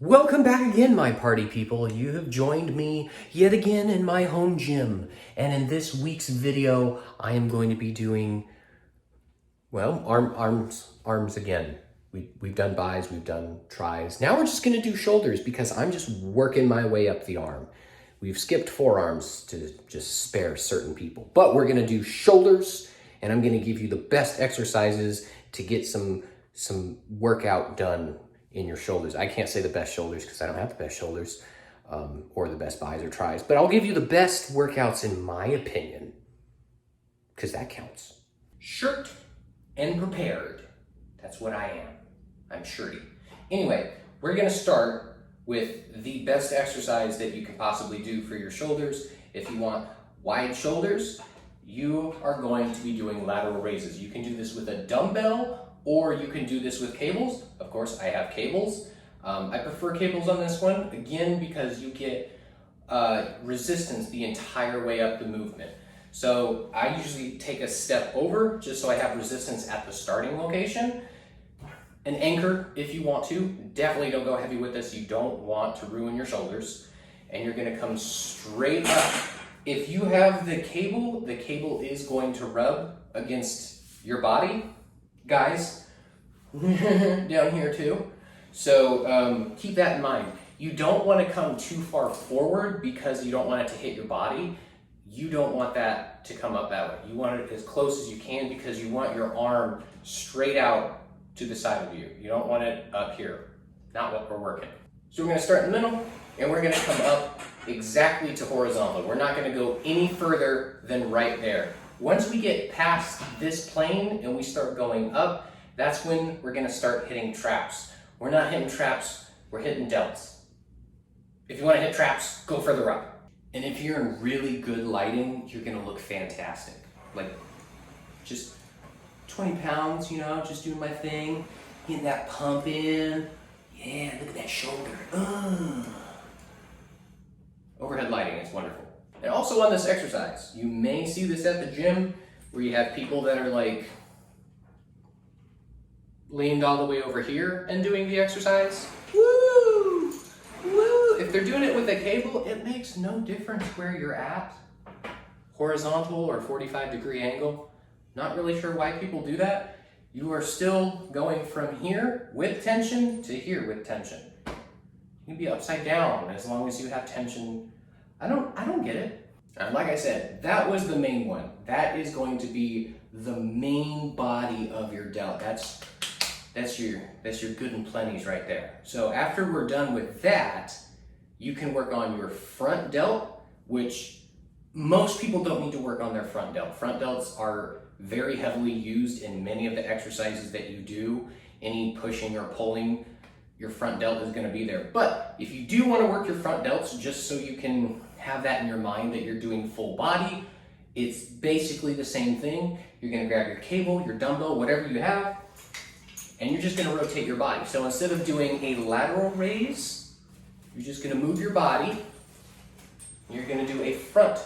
Welcome back again, my party people. You have joined me yet again in my home gym. And in this week's video, I am going to be doing, well, arms again. We've done bis, we've done tris. Now we're just gonna do shoulders because I'm just working my way up the arm. We've skipped forearms to just spare certain people. But we're gonna do shoulders, and I'm gonna give you the best exercises to get some workout done in your shoulders. I can't say the best shoulders because I don't have the best shoulders or the best bis or tris, but I'll give you the best workouts in my opinion because that counts. Shirt and prepared. That's what I am. I'm shirty. Anyway, we're gonna start with the best exercise that you can possibly do for your shoulders. If you want wide shoulders, you are going to be doing lateral raises. You can do this with a dumbbell or you can do this with cables. Of course, I have cables. I prefer cables on this one, again, because you get resistance the entire way up the movement. So I usually take a step over just so I have resistance at the starting location. An anchor if you want to. Definitely don't go heavy with this. You don't want to ruin your shoulders. And you're gonna come straight up. If you have the cable is going to rub against your body. Guys, down here too. So keep that in mind. You don't want to come too far forward because you don't want it to hit your body. You don't want that to come up that way. You want it as close as you can because you want your arm straight out to the side of you. You don't want it up here. Not what we're working. So we're going to start in the middle and we're going to come up exactly to horizontal. We're not going to go any further than right there. Once we get past this plane and we start going up, that's when we're gonna start hitting traps. We're not hitting traps, we're hitting delts. If you wanna hit traps, go further up. And if you're in really good lighting, you're gonna look fantastic. Like, just 20 pounds, you know, just doing my thing, getting that pump in. Yeah, look at that shoulder. Overhead lighting is wonderful. And also on this exercise, you may see this at the gym where you have people that are like leaned all the way over here and doing the exercise. Woo! Woo! If they're doing it with a cable, it makes no difference where you're at. Horizontal or 45-degree angle. Not really sure why people do that. You are still going from here with tension to here with tension. You can be upside down as long as you have tension. I don't get it. And like I said, that was the main one. That is going to be the main body of your delt. That's your good and plenties right there. So after we're done with that, you can work on your front delt, which most people don't need to work on their front delt. Front delts are very heavily used in many of the exercises that you do. Any pushing or pulling, your front delt is going to be there. But if you do want to work your front delts just so you can have that in your mind that you're doing full body, it's basically the same thing. You're going to grab your cable, your dumbbell, whatever you have, and you're just going to rotate your body. So instead of doing a lateral raise, you're just going to move your body. You're going to do a front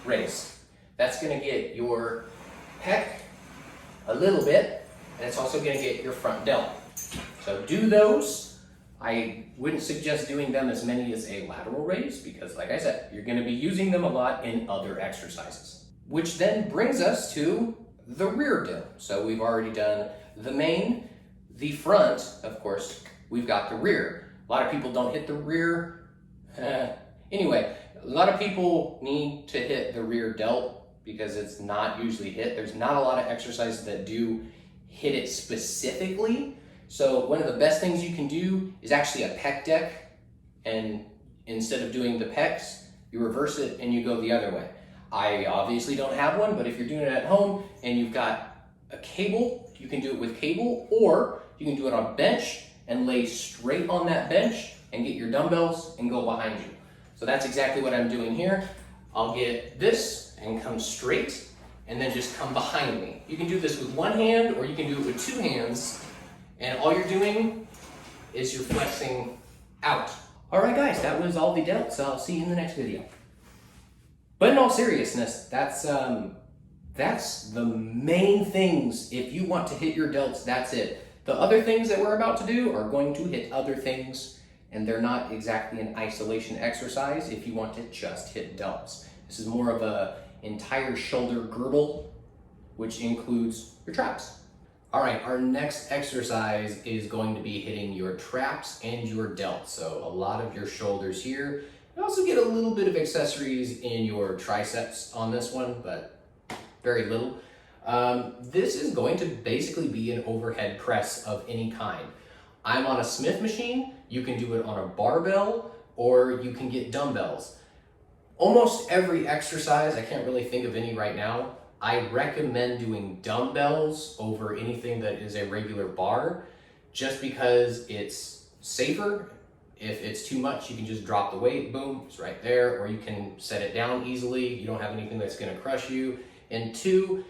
raise. That's going to get your pec a little bit, and it's also going to get your front delt. So do those. I wouldn't suggest doing them as many as a lateral raise because, like I said, you're going to be using them a lot in other exercises. Which then brings us to the rear delt. So we've already done the main, the front, of course, we've got the rear. A lot of people don't hit the rear. Anyway, a lot of people need to hit the rear delt because it's not usually hit. There's not a lot of exercises that do hit it specifically. So one of the best things you can do is actually a pec deck, and instead of doing the pecs, you reverse it and you go the other way. I obviously don't have one, but if you're doing it at home and you've got a cable, you can do it with cable, or you can do it on a bench and lay straight on that bench and get your dumbbells and go behind you. So that's exactly what I'm doing here. I'll get this and come straight and then just come behind me. You can do this with one hand or you can do it with two hands. And all you're doing is you're flexing out. All right, guys, that was all the delts. So I'll see you in the next video. But in all seriousness, that's the main things. If you want to hit your delts, that's it. The other things that we're about to do are going to hit other things and they're not exactly an isolation exercise if you want to just hit delts. This is more of a entire shoulder girdle, which includes your traps. All right, our next exercise is going to be hitting your traps and your delts. So a lot of your shoulders here. You also get a little bit of accessories in your triceps on this one, but very little. This is going to basically be an overhead press of any kind. I'm on a Smith machine. You can do it on a barbell, or you can get dumbbells. Almost every exercise, I can't really think of any right now, I recommend doing dumbbells over anything that is a regular bar, just because it's safer. If it's too much, you can just drop the weight, boom, it's right there, or you can set it down easily. You don't have anything that's gonna crush you. And two,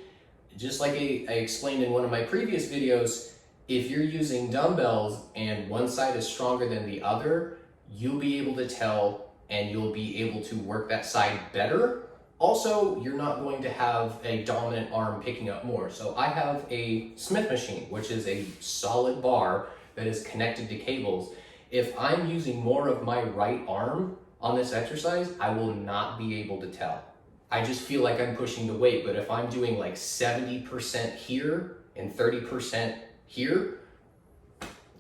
just like I explained in one of my previous videos, if you're using dumbbells and one side is stronger than the other, you'll be able to tell and you'll be able to work that side better. Also, you're not going to have a dominant arm picking up more. So I have a Smith machine, which is a solid bar that is connected to cables. If I'm using more of my right arm on this exercise, I will not be able to tell. I just feel like I'm pushing the weight, but if I'm doing like 70% here and 30% here,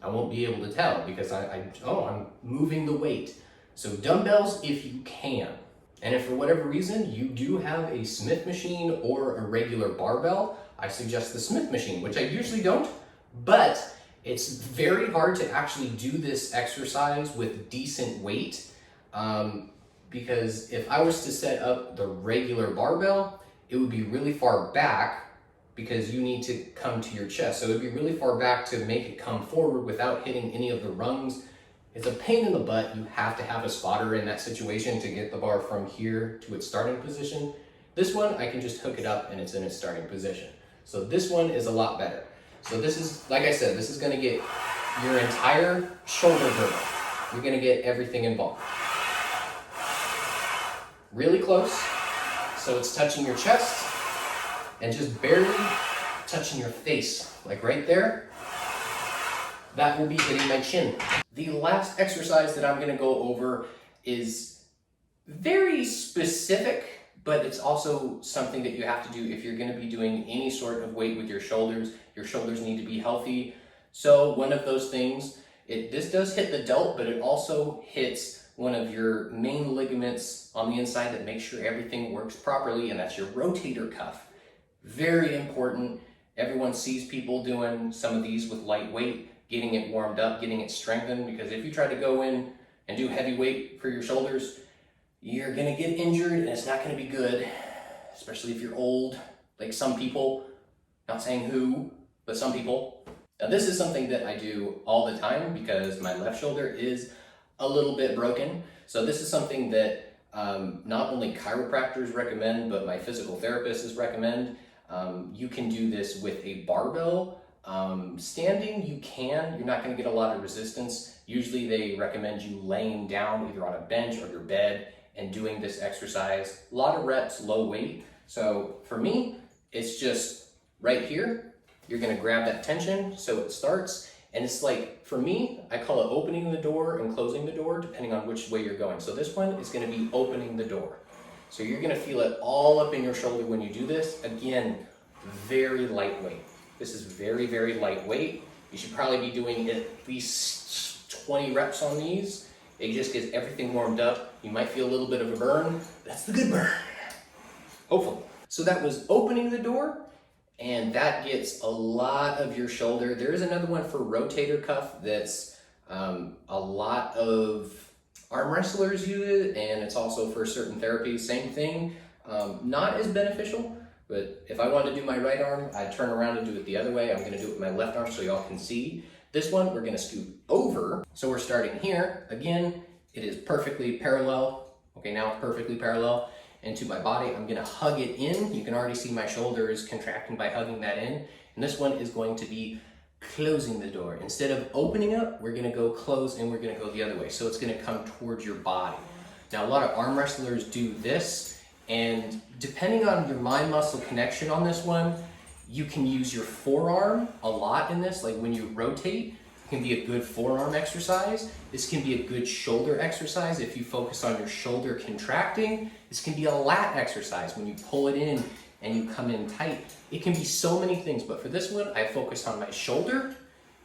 I won't be able to tell because I'm moving the weight. So dumbbells if you can. And if for whatever reason you do have a Smith machine or a regular barbell, I suggest the Smith machine, which I usually don't, but it's very hard to actually do this exercise with decent weight, because if I was to set up the regular barbell, it would be really far back because you need to come to your chest. So it would be really far back to make it come forward without hitting any of the rungs. It's a pain in the butt. You have to have a spotter in that situation to get the bar from here to its starting position. This one, I can just hook it up and it's in its starting position. So this one is a lot better. So this is, like I said, this is gonna get your entire shoulder girdle. You're gonna get everything involved. Really close, so it's touching your chest and just barely touching your face, like right there. That will be hitting my chin. The last exercise that I'm gonna go over is very specific, but it's also something that you have to do if you're gonna be doing any sort of weight with your shoulders. Your shoulders need to be healthy. So one of those things, this does hit the delt, but it also hits one of your main ligaments on the inside that makes sure everything works properly, and that's your rotator cuff. Very important. Everyone sees people doing some of these with light weight, getting it warmed up, getting it strengthened, because if you try to go in and do heavy weight for your shoulders, you're gonna get injured and it's not gonna be good, especially if you're old, like some people, not saying who, but some people. Now this is something that I do all the time because my left shoulder is a little bit broken. So this is something that not only chiropractors recommend, but my physical therapists recommend. You can do this with a barbell. Standing, you can. You're not going to get a lot of resistance. Usually they recommend you laying down either on a bench or your bed and doing this exercise. A lot of reps, low weight. So for me, it's just right here. You're going to grab that tension so it starts. And it's like, for me, I call it opening the door and closing the door, depending on which way you're going. So this one is going to be opening the door. So you're going to feel it all up in your shoulder when you do this. Again, very lightweight. This is very, very lightweight. You should probably be doing at least 20 reps on these. It just gets everything warmed up. You might feel a little bit of a burn. That's the good burn, hopefully. So that was opening the door, and that gets a lot of your shoulder. There is another one for rotator cuff that's a lot of arm wrestlers use it, and it's also for certain therapies. Same thing, not as beneficial. But if I want to do my right arm, I turn around and do it the other way. I'm going to do it with my left arm so y'all can see. This one, we're going to scoot over. So we're starting here. Again, it is perfectly parallel. Okay, now it's perfectly parallel. And to my body, I'm going to hug it in. You can already see my shoulders contracting by hugging that in. And this one is going to be closing the door. Instead of opening up, we're going to go close and we're going to go the other way. So it's going to come towards your body. Now, a lot of arm wrestlers do this. And depending on your mind muscle connection on this one, you can use your forearm a lot in this. Like when you rotate, It can be a good forearm exercise. This can be a good shoulder exercise if you focus on your shoulder contracting. This can be a lat exercise when you pull it in and you come in tight. It can be so many things, but for this one, I focus on my shoulder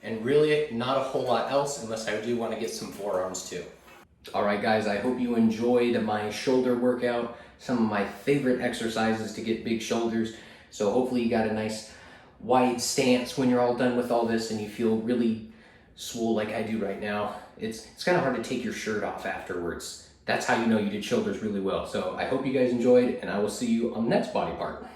and really not a whole lot else unless I do want to get some forearms too. All right, guys, I hope you enjoyed my shoulder workout, some of my favorite exercises to get big shoulders. So hopefully you got a nice wide stance when you're all done with all this and you feel really swole like I do right now. It's kind of hard to take your shirt off afterwards. That's how you know you did shoulders really well. So I hope you guys enjoyed, and I will see you on the next body part.